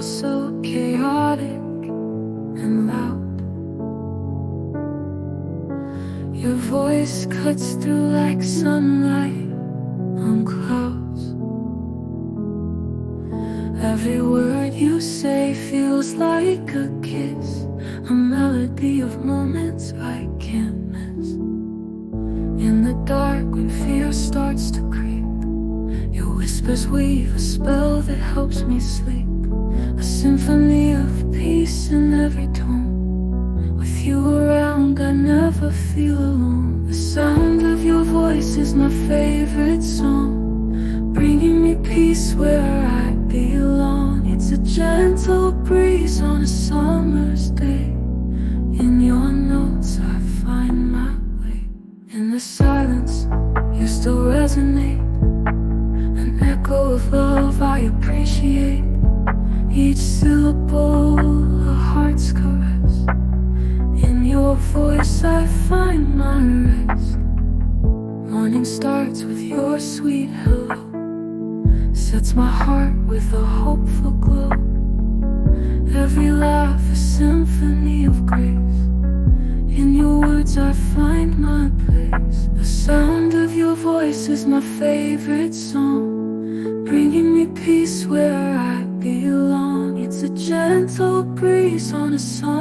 so chaotic and loud. Your voice cuts through like sunlight on clouds. Every word you say feels like a kiss, a melody of moments I can't miss. In the dark when fear starts to creep, your whispers weave a spell that helps me sleep, a symphony of peace in every tone. With you around I never feel alone. The sound of your voice is my favorite song, bringing me peace where I belong. It's a gentle breeze on a summer's day. In your notes I find my way. In the silence you still resonate, an echo of love I appreciate. Each syllable a heart's caress. In your voice I find my rest. Morning starts with your sweet hello, sets my heart with a hopeful glow. Every laugh a symphony of grace. In your words I find my place. The sound of your voice is my favorite song, bringing me peace where I belong. It's a gentle breeze on a song.